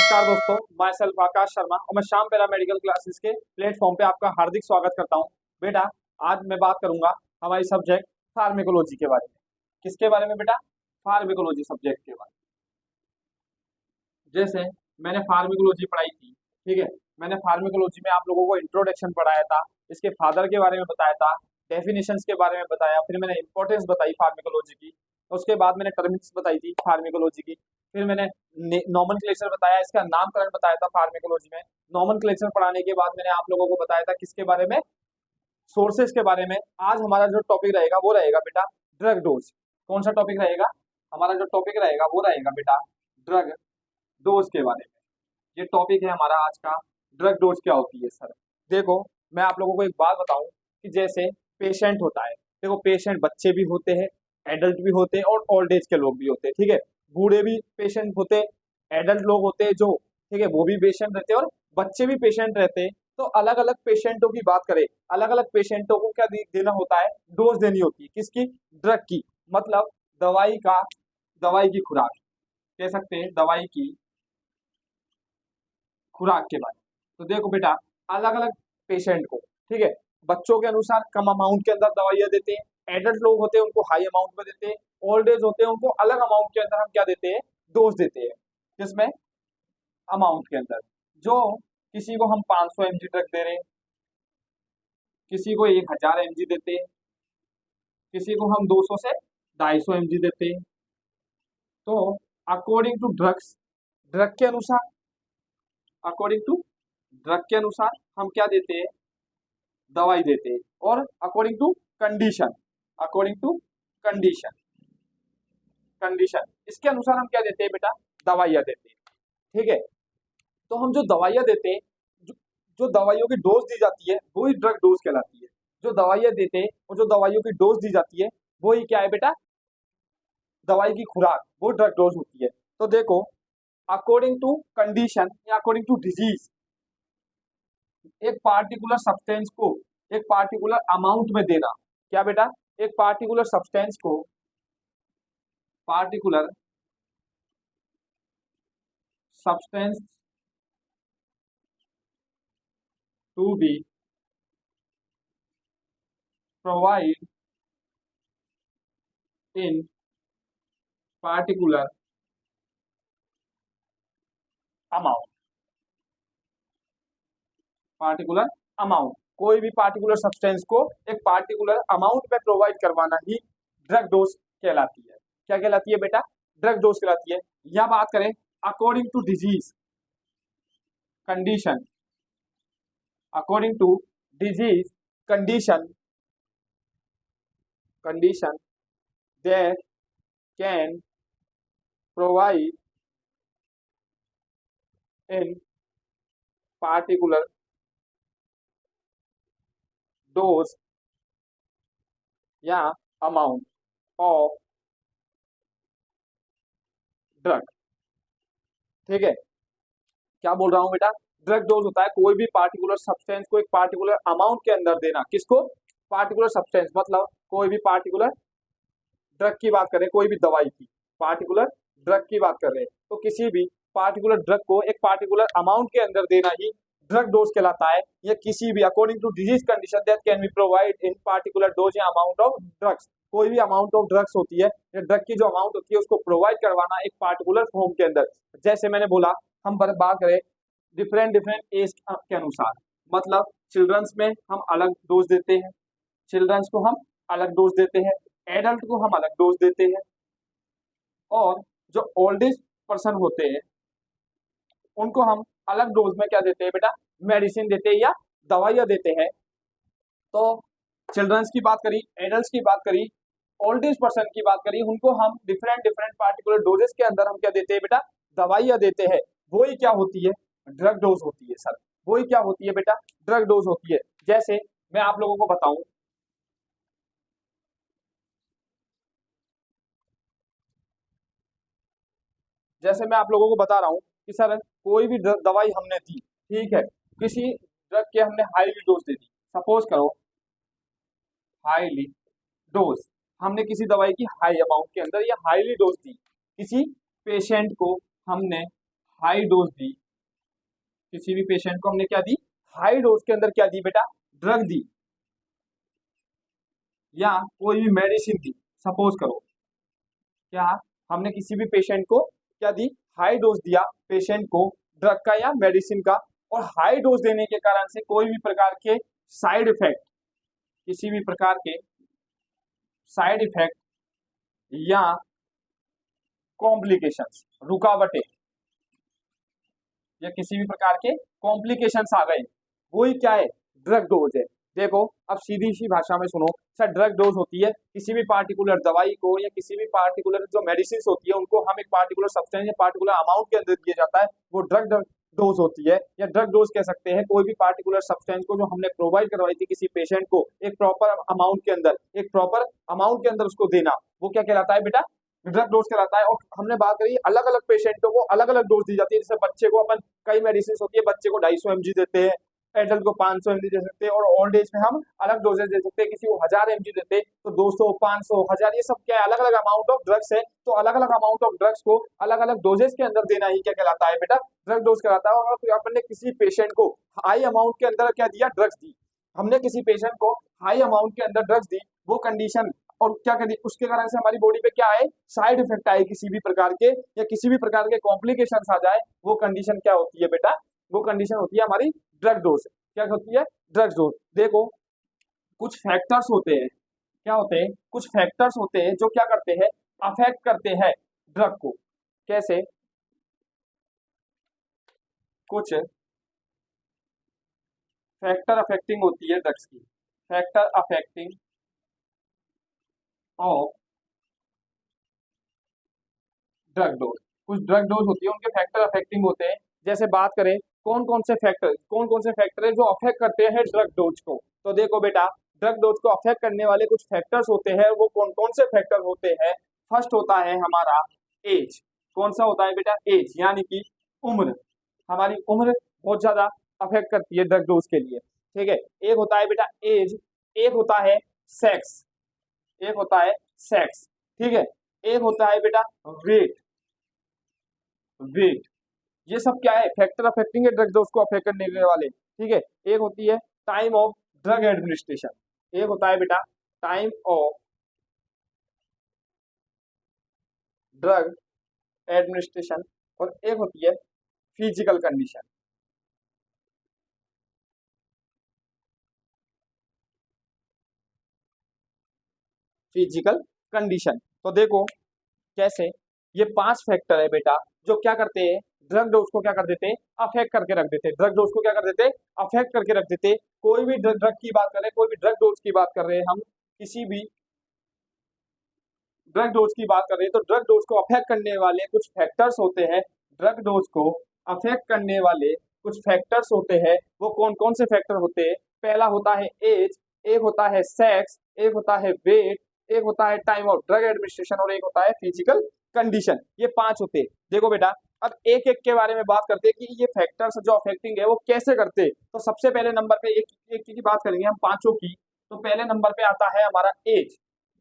नमस्कार दोस्तों, मैं सेल्फ आकाश शर्मा और मैं श्याम पैरा मेडिकल क्लासेस के प्लेटफॉर्म पे आपका हार्दिक स्वागत करता हूं। बेटा, आज मैं बात करूंगा हमारी सब्जेक्ट फार्मेकोलॉजी के बारे में। किसके बारे में बेटा? फार्मेकोलॉजी सब्जेक्ट के बारे में। जैसे मैंने फार्मेकोलॉजी पढ़ाई थी, ठीक है। मैंने फार्मेकोलॉजी में आप लोगों को इंट्रोडक्शन पढ़ाया था, इसके फादर के बारे में बताया था, डेफिनेशंस के बारे में बताया, फिर मैंने इंपॉर्टेंस बताई फार्मेकोलॉजी की। उसके बाद मैंने टर्म्स बताई थी फार्मेकोलॉजी की। फिर मैंने नॉमेनक्लेचर बताया, इसका नामकरण बताया था फार्मेकोलॉजी में। नॉमेनक्लेचर पढ़ाने के बाद मैंने आप लोगों को बताया था किसके बारे में? सोर्सेस के बारे में। आज हमारा जो टॉपिक रहेगा वो रहेगा बेटा ड्रग डोज। कौन सा टॉपिक रहेगा? हमारा जो टॉपिक रहेगा वो रहेगा बेटा ड्रग डोज के बारे में। ये टॉपिक है हमारा आज का, ड्रग डोज क्या होती है सर। देखो, मैं आप लोगों को एक बात बताऊं कि जैसे पेशेंट होता है, देखो पेशेंट बच्चे भी होते हैं, एडल्ट भी होते हैं और ओल्ड एज के लोग भी होते हैं, ठीक है। बूढ़े भी पेशेंट होते, एडल्ट लोग होते हैं जो, ठीक है, वो भी पेशेंट रहते हैं और बच्चे भी पेशेंट रहते हैं। तो अलग अलग पेशेंटों की बात करें, अलग अलग पेशेंटों को क्या देना होता है? डोज देनी होती है। किसकी? ड्रग की, मतलब दवाई का, दवाई की खुराक कह सकते हैं, दवाई की खुराक के बारे में। तो देखो बेटा, अलग अलग पेशेंट को, ठीक है, बच्चों के अनुसार कम अमाउंट के अंदर दवाइयां देते हैं, एडल्ट लोग होते हैं उनको हाई अमाउंट में देते हैं, ओल्ड एज होते हैं उनको अलग अमाउंट के अंदर हम क्या देते हैं? डोज देते हैं। किसमें? अमाउंट के अंदर। जो किसी को हम 500 mg ड्रग दे रहे हैं, किसी को 1000 mg देते हैं, किसी को हम 200 से 250 mg देते हैं। तो अकॉर्डिंग टू ड्रग्स, ड्रग के अनुसार, अकॉर्डिंग टू ड्रग के अनुसार हम क्या देते हैं? दवाई देते हैं। और according to condition, according to condition, condition इसके अनुसार हम क्या देते हैं बेटा? दवाइयां देते हैं, ठीक है। तो हम जो दवाइयां देते हैं, जो दवाइयों की डोज दी जाती है वही ड्रग डोज कहलाती है। जो दवाइयां देते हैं और जो दवाइयों की डोज दी जाती है वही क्या है बेटा? दवाई की खुराक, वो ड्रग डोज होती है। तो देखो, अकॉर्डिंग टू कंडीशन या अकॉर्डिंग टू डिजीज, एक पार्टिकुलर सब्सटेंस को एक पार्टिकुलर अमाउंट में देना। क्या बेटा? एक पार्टिकुलर सब्सटेंस को, particular substance to be provide in particular amount, particular amount, कोई भी पार्टिकुलर सब्सटेंस को एक पार्टिकुलर अमाउंट में प्रोवाइड करवाना ही ड्रग डोज कहलाती है। क्या कहलाती है बेटा? ड्रग डोज कहलाती है। या बात करें according to disease condition, according to disease condition, condition that can provide in particular dose या अमाउंट ऑफ ड्रग, ठीक है। क्या बोल रहा हूं बेटा? ड्रग डोज होता है कोई भी पार्टिकुलर सब्सटेंस को एक पार्टिकुलर अमाउंट के अंदर देना। किसको? पार्टिकुलर सब्सटेंस, मतलब कोई भी पार्टिकुलर ड्रग की बात करें, कोई भी दवाई की पार्टिकुलर ड्रग की बात कर रहे हैं, तो किसी भी पार्टिकुलर ड्रग को एक पार्टिकुलर अमाउंट के अंदर देना ही ड्रग डोज कहलाता है। या किसी भी according to disease condition that can be provide in particular dose या अमाउंट ऑफ ड्रग्स, कोई भी अमाउंट ऑफ ड्रग्स होती है या ड्रग की जो अमाउंट होती है उसको प्रोवाइड करवाना एक पार्टिकुलर फॉर्म के अंदर। जैसे मैंने बोला, हम बात करें डिफरेंट डिफरेंट एज के अनुसार, मतलब चिल्ड्रंस में हम अलग डोज देते हैं, चिल्ड्रंस को हम अलग डोज देते हैं, एडल्ट को हम अलग डोज देते हैं, और जो ओल्ड एज पर्सन होते हैं उनको हम अलग डोज में क्या देते हैं बेटा? मेडिसिन देते हैं या दवाइयां देते हैं। तो चिल्ड्रंस की बात करी, एडल्ट की बात करी, ओल्ड एज पर्सन की बात करी, उनको हम डिफरेंट डिफरेंट पार्टिकुलर डोजेस के अंदर हम क्या देते हैं बेटा? दवाइयां देते हैं। वही क्या होती है? ड्रग डोज होती है सर। वही क्या होती है बेटा? ड्रग डोज होती है। जैसे मैं आप लोगों को बताऊं, जैसे मैं आप लोगों को बता रहा हूं कि सर कोई भी दवाई हमने दी, ठीक है, किसी ड्रग के हमने हाईली डोज दे दी, सपोज करो हाईली डोज, हमने किसी दवाई की हाई अमाउंट के अंदर या हाईली डोज दी, किसी पेशेंट को हमने हाई डोज दी, किसी भी पेशेंट को हमने क्या दी, हाई डोज के अंदर क्या दी बेटा, ड्रग दी, या कोई भी मेडिसिन दी। सपोज करो क्या, हमने किसी भी पेशेंट को क्या दी, हाई डोज दिया पेशेंट को ड्रग का या मेडिसिन का, और हाई डोज देने के कारण से कोई भी प्रकार के साइड इफेक्ट, किसी भी प्रकार के साइड इफेक्ट या कॉम्प्लिकेशंस, रुकावटें या किसी भी प्रकार के कॉम्प्लिकेशंस आ गए, वही क्या है, ड्रग डोज है। देखो अब सीधी सी भाषा में सुनो सर, ड्रग डोज होती है किसी भी पार्टिकुलर दवाई को या किसी भी पार्टिकुलर जो मेडिसिन होती है उनको हम एक पार्टिकुलर सब्सटेंस या पार्टिकुलर अमाउंट के अंदर दिया जाता है, वो ड्रग डोज होती है, या ड्रग डोज कह सकते हैं कोई भी पार्टिकुलर सब्सटेंस को जो हमने प्रोवाइड करवाई थी किसी पेशेंट को एक प्रॉपर अमाउंट के अंदर, एक प्रॉपर अमाउंट के अंदर उसको देना, वो क्या कहलाता है बेटा, ड्रग डोज कहलाता है। और हमने बात करी अलग अलग पेशेंटों को अलग अलग डोज दी जाती है, जैसे बच्चे को अपन कई मेडिसिन होती है, बच्चे को 250 mg देते हैं, एडल्ट को 500 mg दे सकते हैं, और ओल्ड एज में हम अलग डोजेज दे सकते हैं, किसी को 1000 mg देते हैं, तो 200 500 1000, ये सब क्या है, अलग अलग अमाउंट ऑफ ड्रग्स है। तो अलग अलग अमाउंट ऑफ ड्रग्स को अलग अलग डोजेज के अंदर देना ही क्या कहलाता है बेटा, ड्रग डोज कहलाता है। और अपन ने किसी पेशेंट को हाई अमाउंट के अंदर क्या दिया, ड्रग्स दी, हमने किसी पेशेंट को हाई अमाउंट के अंदर ड्रग्स दी, वो कंडीशन और क्या करी, उसके कारण से हमारी बॉडी पे क्या आए, साइड इफेक्ट आए किसी भी प्रकार के, या किसी भी प्रकार के कॉम्प्लिकेशंस आ जाए, वो कंडीशन क्या होती है बेटा, वो कंडीशन होती है हमारी ड्रग डोज। क्या होती है, ड्रग डोज। देखो कुछ फैक्टर्स होते हैं, क्या होते हैं, कुछ फैक्टर्स होते हैं जो क्या करते हैं, अफेक्ट करते हैं ड्रग को। कैसे, कुछ फैक्टर अफेक्टिंग होती है ड्रग्स की, factor affecting of drug dose, कुछ ड्रग डोज होती है उनके फैक्टर अफेक्टिंग होते हैं। जैसे बात करें कौन कौन से फैक्टर है जो अफेक्ट करते हैं ड्रग डोज को, तो देखो बेटा ड्रग डोज को अफेक्ट करने वाले कुछ फैक्टर्स होते हैं, वो कौन कौन से फैक्टर होते हैं। फर्स्ट होता है हमारा एज, कौन सा होता है बेटा, एज, यानी कि उम्र, हमारी उम्र बहुत ज्यादा अफेक्ट करती है ड्रग डोज के लिए, ठीक है। एक होता है बेटा एज, एक होता है सेक्स, एक होता है सेक्स, ठीक है, एक होता है बेटा वेट, वेट, ये सब क्या है, फैक्टर अफेक्टिंग है ड्रग डोज को अफेक्ट करने वाले, ठीक है। एक होती है टाइम ऑफ ड्रग एडमिनिस्ट्रेशन, एक होता है बेटा टाइम ऑफ ड्रग एडमिनिस्ट्रेशन, और एक होती है फिजिकल कंडीशन, फिजिकल कंडीशन। तो देखो कैसे, ये 5 फैक्टर है बेटा जो क्या करते हैं, ड्रग डोज को क्या कर देते हैं, अफेक्ट करके रख देते हैं, ड्रग डोज को क्या कर देते हैं, अफेक्ट करके रख देते हैं। कोई भी ड्रग की बात कर रहे हैं, कोई भी ड्रग डोज की बात कर रहे हैं हम, किसी भी ड्रग डोज की बात कर रहे हैं, तो ड्रग डोज को अफेक्ट करने वाले कुछ फैक्टर्स होते हैं, ड्रग डोज को अफेक्ट करने वाले कुछ फैक्टर्स होते हैं, वो कौन कौन से फैक्टर होते हैं। पहला होता है एज, एक होता है सेक्स, एक होता है वेट, एक होता है टाइम ऑफ ड्रग एडमिनिस्ट्रेशन, और एक होता है फिजिकल कंडीशन। ये 5 होते हैं। देखो बेटा अब एक एक के बारे में बात करते हैं कि ये फैक्टर्स जो अफेक्टिंग है वो कैसे करते हैं। तो सबसे पहले नंबर पे एक एक की बात करेंगे हम, पांचों की। तो पहले नंबर पे आता है हमारा एज,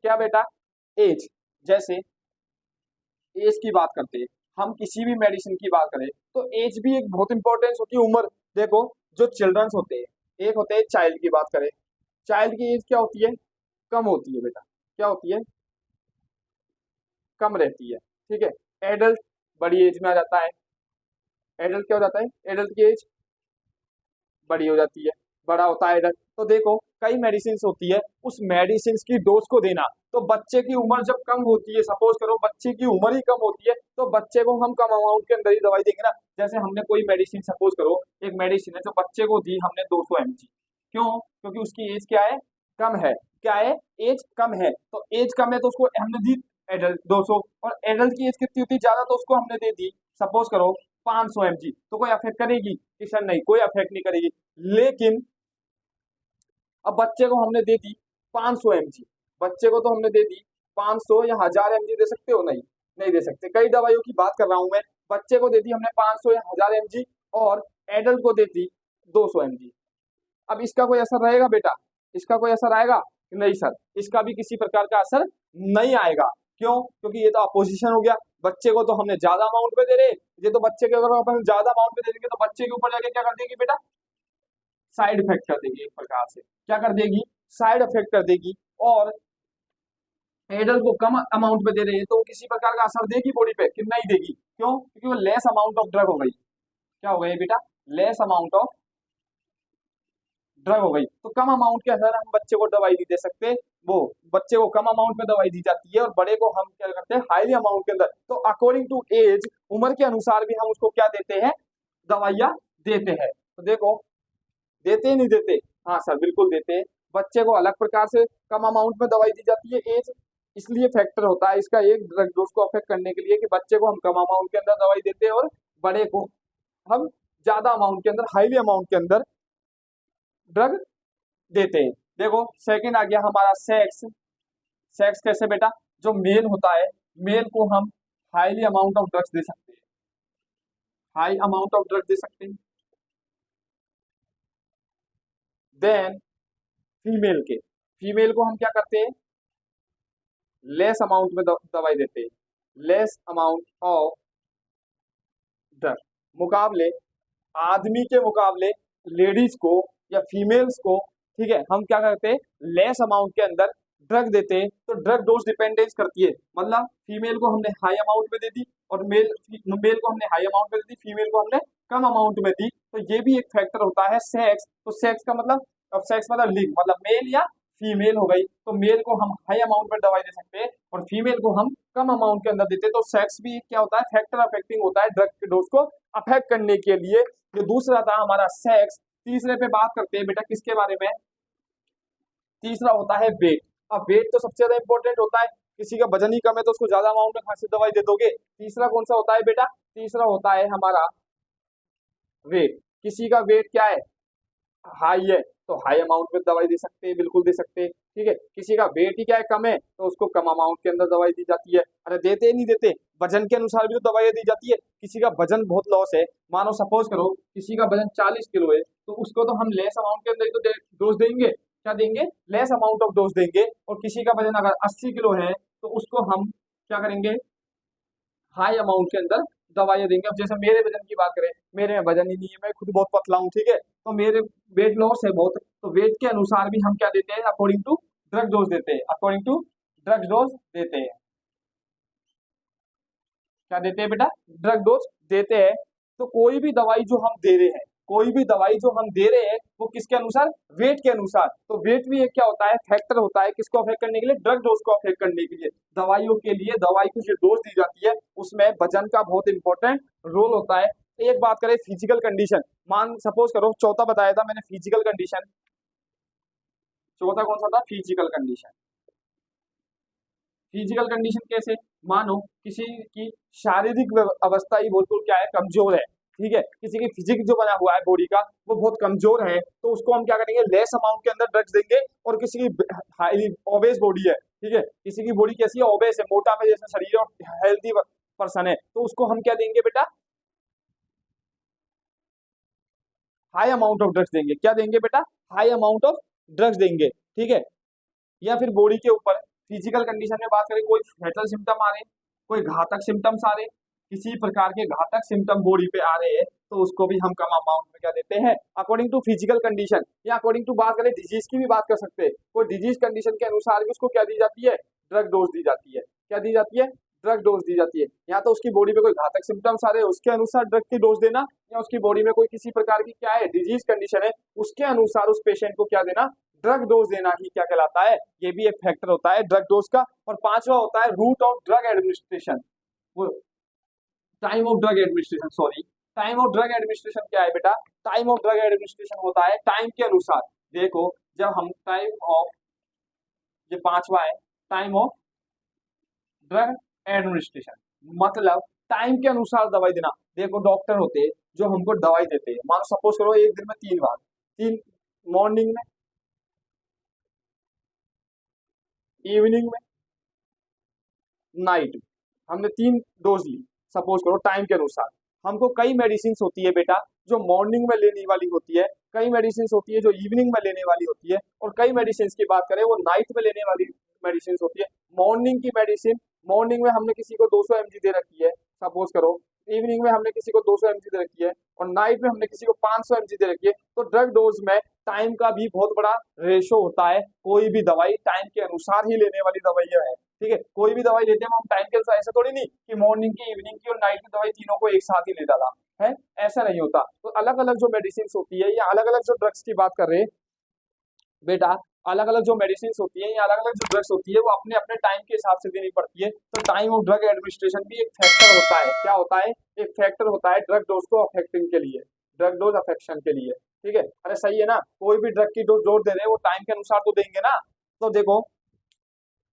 क्या बेटा, एज। जैसे एज की बात करते हैं, हम किसी भी मेडिसिन की बात करें तो एज भी एक बहुत इंपॉर्टेंस होती है, उम्र। देखो जो चिल्ड्रंस होते हैं, एक होते हैं चाइल्ड की बात करें, चाइल्ड की एज क्या होती है, कम होती है बेटा, क्या होती है, कम रहती है, ठीक है। एडल्ट बड़ी एज में आ जाता है, एडल्ट क्या हो जाता है, एडल्ट की एज बड़ी हो जाती है, बड़ा होता है एडल्ट। तो देखो कई मेडिसिन होती है, उस मेडिसिन की डोज को देना, तो बच्चे की उम्र जब कम होती है, सपोज करो बच्चे की उम्र ही कम होती है, तो बच्चे को हम कम अमाउंट के अंदर ही दवाई देंगे ना। जैसे हमने कोई मेडिसिन, सपोज करो एक मेडिसिन है जो बच्चे को दी हमने 200 mg, क्यों, क्योंकि उसकी एज क्या है, कम है, क्या है, एज कम है, तो एज कम है तो उसको हमने दी एडल्ट 200, और एडल्ट की एज कितनी होती है, ज्यादा, तो उसको हमने दे दी सपोज करो 500 mg, तो कोई अफेक्ट करेगी, किशन नहीं, कोई अफेक्ट नहीं करेगी। लेकिन अब बच्चे को हमने दे दी 500 mg, बच्चे को तो हमने दे दी 500 या 1000 mg, दे सकते हो, नहीं, नहीं दे सकते। कई दवाइयों की बात कर रहा हूं मैं, बच्चे को दे दी हमने 500 या 1000 mg, और एडल्ट को दे दी 200 mg। अब इसका कोई असर रहेगा बेटा, इसका कोई असर आएगा, नहीं सर, इसका भी किसी प्रकार का असर नहीं आएगा। क्यों, क्योंकि ये तो अपोजिशन हो गया, बच्चे को तो हमने ज्यादा अमाउंट में दे रहे, ये तो बच्चे के अगर अपन ज्यादा अमाउंट में दे देंगे तो बच्चे के ऊपर जाके क्या कर देगी बेटा, साइड इफेक्ट कर देगी, एक प्रकार से क्या कर देगी, साइड इफेक्ट कर देगी। और एडल्ट को कम अमाउंट में दे रही है तो वो किसी प्रकार का असर देगी बॉडी पे कि नहीं देगी, क्यों, क्योंकि वो लेस अमाउंट ऑफ ड्रग हो गई, क्या हो गई बेटा, लेस अमाउंट ऑफ ड्रग हो गई। तो कम अमाउंट के अंदर हम बच्चे को दवाई नहीं दे सकते, वो बच्चे को कम अमाउंट में दवाई दी जाती है और बड़े को हम क्या करते हैं, हाईली अमाउंट के अंदर। तो अकॉर्डिंग टू एज, उम्र के अनुसार भी हम उसको क्या देते हैं, दवाइयाँ देते हैं। तो देखो, देते ही नहीं देते, हाँ सर बिल्कुल देते हैं। बच्चे को अलग प्रकार से कम अमाउंट में दवाई दी जाती है, एज इसलिए फैक्टर होता है इसका एक ड्रग डोज को अफेक्ट करने के लिए कि बच्चे को हम कम अमाउंट के अंदर दवाई देते हैं और बड़े को हम ज्यादा अमाउंट के अंदर, हाईली अमाउंट के अंदर ड्रग देते हैं। देखो सेकंड आ गया हमारा सेक्स। सेक्स कैसे बेटा, जो मेल होता है, मेल को हम highly amount of drugs they सकते हैं, high amount of drugs they सकते हैं। देन फीमेल के, फीमेल को हम क्या करते हैं, लेस अमाउंट में दवाई देते हैं, लेस अमाउंट ऑफ ड्रग। मुकाबले आदमी के मुकाबले लेडीज को या फीमेल्स को, ठीक है, हम क्या करते हैं, लेस अमाउंट के अंदर ड्रग देते हैं। तो ड्रग डोज डिपेंडेंस करती है, मतलब फीमेल को हमने हाई अमाउंट में दे दी और मेल को हमने हाई अमाउंट में दे दी, फीमेल को हमने कम अमाउंट में दी। तो ये भी एक फैक्टर होता है सेक्स। तो सेक्स का मतलब, अब सेक्स मतलब लिंग, मतलब मेल या फीमेल हो गई। तो मेल को हम हाई अमाउंट में दवाई दे सकते हैं और फीमेल को हम कम अमाउंट के अंदर देते हैं। तो सेक्स भी क्या होता है, फैक्टर अफेक्टिंग होता है ड्रग के डोज को अफेक्ट करने के लिए। जो दूसरा था हमारा सेक्स। तीसरे पे बात करते हैं बेटा किसके बारे में, तीसरा होता है वेट। अब वेट तो सबसे ज्यादा इंपॉर्टेंट होता है, किसी का वजन ही कम है तो उसको ज्यादा अमाउंट में कहाँ से दवाई दे दोगे। तीसरा कौन सा होता है बेटा, तीसरा होता है हमारा वेट। किसी का वेट क्या है, हाई है, तो हाई अमाउंट में दवाई दे सकते हैं, बिल्कुल दे सकते हैं, ठीक है। किसी का वेट ही क्या है, कम है, तो उसको कम अमाउंट के अंदर दवाई दी जाती है। अरे देते नहीं देते, वजन के अनुसार भी तो दवाई दी जाती है। किसी का वजन बहुत लॉस है, मानो सपोज करो किसी का वजन 40 किलो है, तो उसको तो हम लेस अमाउंट के अंदर ही तो डोज देंगे, क्या देंगे, लेस अमाउंट ऑफ डोज देंगे। और किसी का वजन अगर 80 किलो है तो उसको हम क्या करेंगे, हाई अमाउंट के अंदर दवाइयाँ देंगे। अब जैसे मेरे वजन की बात करें, मेरे में वजन ही नहीं है, मैं खुद बहुत पतला हूँ, ठीक है, तो मेरे वेट लॉस है बहुत, तो वेट के अनुसार भी हम क्या देते हैं, अकॉर्डिंग टू ड्रग डोज देते हैं, अकॉर्डिंग टू ड्रग डोज देते हैं। क्या देते हैं बेटा, ड्रग डोज देते हैं। तो कोई भी दवाई जो हम दे रहे हैं, कोई भी दवाई जो हम दे रहे हैं वो किसके अनुसार, वेट के अनुसार। तो वेट भी एक क्या होता है, फैक्टर होता है, किसको अफेक्ट करने के लिए, ड्रग डोज को अफेक्ट करने के लिए। दवाइयों के लिए दवाई को जो डोज दी जाती है उसमें वजन का बहुत इंपॉर्टेंट रोल होता है। एक बात करें फिजिकल कंडीशन, मान सपोज करो, चौथा बताया था मैंने फिजिकल कंडीशन, चौथा कौन सा था, फिजिकल कंडीशन। फिजिकल कंडीशन कैसे, मानो किसी की शारीरिक अवस्था ही बिल्कुल क्या है, कमजोर है, ठीक है, किसी की फिजिक जो बना हुआ है बॉडी का वो बहुत कमजोर है, तो उसको हम क्या करेंगे, लेस अमाउंट के अंदर ड्रग्स देंगे। और किसी की हाईली ओबेस बॉडी है, ठीक है, किसी की बॉडी कैसी है, ओबेस है, मोटा पे जैसा शरीर और हेल्दी पर्सन है, तो उसको हम क्या देंगे बेटा, हाई अमाउंट ऑफ ड्रग्स देंगे। क्या देंगे बेटा, हाई अमाउंट ऑफ ड्रग्स देंगे, ठीक है। या फिर बॉडी के ऊपर फिजिकल कंडीशन में बात करें, कोई फैटल सिम्टम आ रहे, कोई घातक सिम्टम्स आ रहे, किसी प्रकार के घातक सिम्टम बॉडी पे आ रहे हैं, तो उसको भी हम कम अमाउंट में क्या देते हैं, अकॉर्डिंग टू फिजिकल कंडीशन। या अकॉर्डिंग टू बात करें डिजीज की भी बात कर सकते हैं, कोई डिजीज कंडीशन के अनुसार भी उसको क्या दी जाती है, ड्रग डोज दी जाती है। क्या दी जाती है, ड्रग डोज दी जाती है। या तो उसकी बॉडी में कोई घातक सिम्टम्स आ रहे हैं उसके अनुसार ड्रग की डोज देना, या उसकी बॉडी में कोई किसी प्रकार की क्या है, डिजीज कंडीशन है, उसके अनुसार उस पेशेंट को क्या देना, ड्रग डोज देना ही क्या कहलाता है, ये भी एक फैक्टर होता है ड्रग डोज का। और पांचवा होता है रूट ऑफ ड्रग एडमिनिस्ट्रेशन, वो time of drug administration, sorry, time of drug administration क्या है बेटा, टाइम ऑफ ड्रग एडमिनिस्ट्रेशन होता है टाइम के अनुसार। देखो जब हम टाइम ऑफ, ये पांचवा है, टाइम ऑफ ड्रग एडमिनिस्ट्रेशन, मतलब टाइम के अनुसार दवाई देना। देखो डॉक्टर होते हैं जो हमको दवाई देते हैं, मानो सपोज करो एक दिन में 3 बार, 3 मॉर्निंग में, इवनिंग में, नाइट, हमने 3 डोज ली सपोज करो टाइम के अनुसार। हमको कई मेडिसिन होती है बेटा जो मॉर्निंग में लेने वाली होती है, कई मेडिसिन होती है जो इवनिंग में लेने वाली होती है, और कई मेडिसिन की बात करें वो नाइट में लेने वाली मेडिसिन होती है। मॉर्निंग की मेडिसिन मॉर्निंग में हमने किसी को 200 mg दे रखी है, सपोज करो, इवनिंग में हमने किसी को 200 mg दे रखी है, और नाइट में हमने किसी को 500 mg दे रखी है, तो ड्रग डोज में टाइम का भी बहुत बड़ा रेशो होता है। कोई भी दवाई टाइम के अनुसार ही लेने वाली दवाइयां है, ठीक है। कोई भी दवाई लेते हैं हम टाइम के अनुसार, ऐसा थोड़ी नहीं कि मॉर्निंग की, इवनिंग की और नाइट की दवाई तीनों को एक साथ ही ले डाला है, ऐसा नहीं होता। तो अलग अलग जो मेडिसिन होती है या अलग अलग जो ड्रग्स की बात कर रहे हैं बेटा, अलग अलग जो मेडिसिन होती है या अलग अलग जो ड्रग्स होती है वो अपने अपने टाइम के हिसाब से देनी पड़ती है। तो टाइम ऑफ ड्रग एडमिनिस्ट्रेशन भी एक फैक्टर होता है। क्या होता है? एक फैक्टर होता है ड्रग डोज को अफेक्टिंग के लिए, ड्रग डोज अफेक्शन के लिए, ठीक है। अरे सही है ना, कोई भी ड्रग की डोज दे रहे हैं वो टाइम के अनुसार तो देंगे ना। तो देखो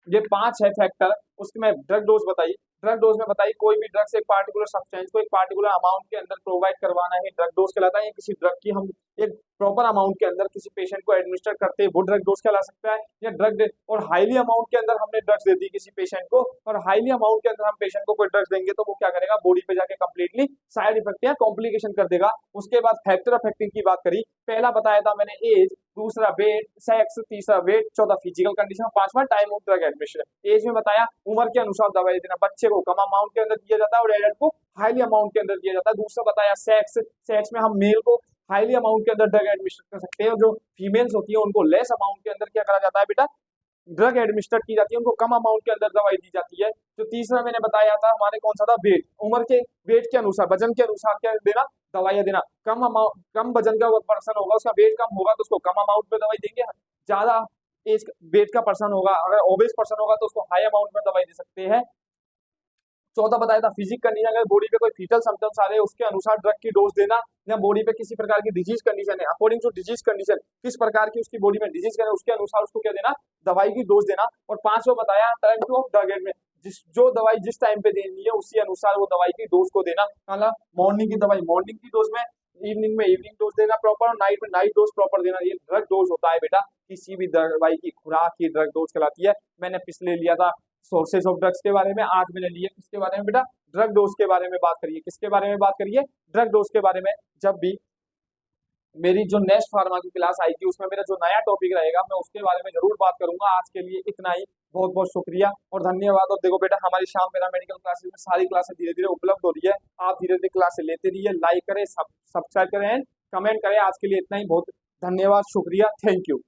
ये 5 है फैक्टर, उसमें ड्रग डोज बताई, ड्रग डोज में बताई कोई भी ड्रग से एक पार्टिकुलर सब्सटेंस को एक पार्टिकुलर अमाउंट के अंदर प्रोवाइड करवाना है, ड्रग डोज कहलाता है। किसी ड्रग की हम एक प्रॉपर अमाउंट के अंदर किसी पेशेंट को एडमिनिस्टर करते हैं वो ड्रग डोज कहला सकता है। या ड्रग और हाईली अमाउंट के अंदर हमने ड्रग्स दे दी किसी पेशेंट को, और हाईली अमाउंट के अंदर हम पेशेंट को कोई ड्रग्स देंगे तो वो क्या करेगा, बॉडी पे जाके कंप्लीटली साइड इफेक्ट या कॉम्प्लिकेशन कर देगा। उसके बाद फैक्टर अफेक्टिंग की बात करी, पहला बताया था मैंने एज, दूसरा वेट, सेक्स, तीसरा वेट, चौथा फिजिकल कंडीशन, पांचवा time of drug administration. Age में बताया उम्र के अनुसार दवाई देना, बच्चे को कम अमाउंट के अंदर दिया जाता है और एडल्ट को हाईली अमाउंट के अंदर दिया जाता है। दूसरा बताया सेक्स, सेक्स में हम मेल को हाईली अमाउंट के अंदर ड्रग एडमिनिस्टर कर सकते हैं और जो फीमेल्स होती है उनको लेस अमाउंट के अंदर क्या करा जाता है बेटा, ड्रग एडमिनिस्टर की जाती है, उनको कम अमाउंट के अंदर दवाई दी जाती है। जो तीसरा मैंने बताया था हमारे कौन सा था, वेट, उम्र के वेट के अनुसार, वजन के अनुसार क्या देना, दवाइयां देना। कम अमाउंट, कम वजन का पर्सन होगा, उसका वेट कम होगा तो उसको कम अमाउंट में दवाई देंगे। ज्यादा एज वेट का पर्सन होगा, अगर ओबेस पर्सन होगा तो उसको हाई अमाउंट में दवाई दे सकते हैं। चौथा बताया था फिजिक कंडीशन, अगर बॉडी पे कोई फीटल सिम्टम्स आ रहे हैं उसके अनुसार ड्रग की डोज देना, या बॉडी पे किसी प्रकार की डिजीज कंडीशन है, अकॉर्डिंग टू डिजीज कंडीशन किस प्रकार की उसकी बॉडी में डिजीज है उसके अनुसार उसको क्या देना, दवाई की डोज देना। और पांचवा बताया टाइम ऑफ ड्रग एडमिट, जो दवाई जिस टाइम पे देनी है उसी अनुसार वो दवाई की डोज को देना। मतलब मॉर्निंग की दवाई मॉर्निंग की डोज में, इवनिंग में इवनिंग डोज देना प्रॉपर, और नाइट में नाइट डोज प्रॉपर देना। ये ड्रग डोज होता है बेटा, किसी भी दवाई की खुराक की ड्रग डोज कहलाती है। मैंने पिछले लिया था सोर्सेज ऑफ ड्रग्स के बारे में, आज मैंने लिए किसके बारे में बेटा, ड्रग डोज के बारे में बात करिए। किसके बारे में बात करिए, ड्रग डोज के बारे में। जब भी मेरी जो नेक्स्ट फार्मा की क्लास आएगी उसमें मेरा जो नया टॉपिक रहेगा मैं उसके बारे में जरूर बात करूंगा। आज के लिए इतना ही, बहुत बहुत शुक्रिया और धन्यवाद। और देखो बेटा हमारी श्याम पैरामेडिकल क्लासेस में सारी क्लासेस धीरे धीरे उपलब्ध हो रही है, आप धीरे धीरे क्लासेस लेते रहिए, लाइक करें, सब्सक्राइब करें, कमेंट करें। आज के लिए इतना ही, बहुत धन्यवाद, शुक्रिया, थैंक यू।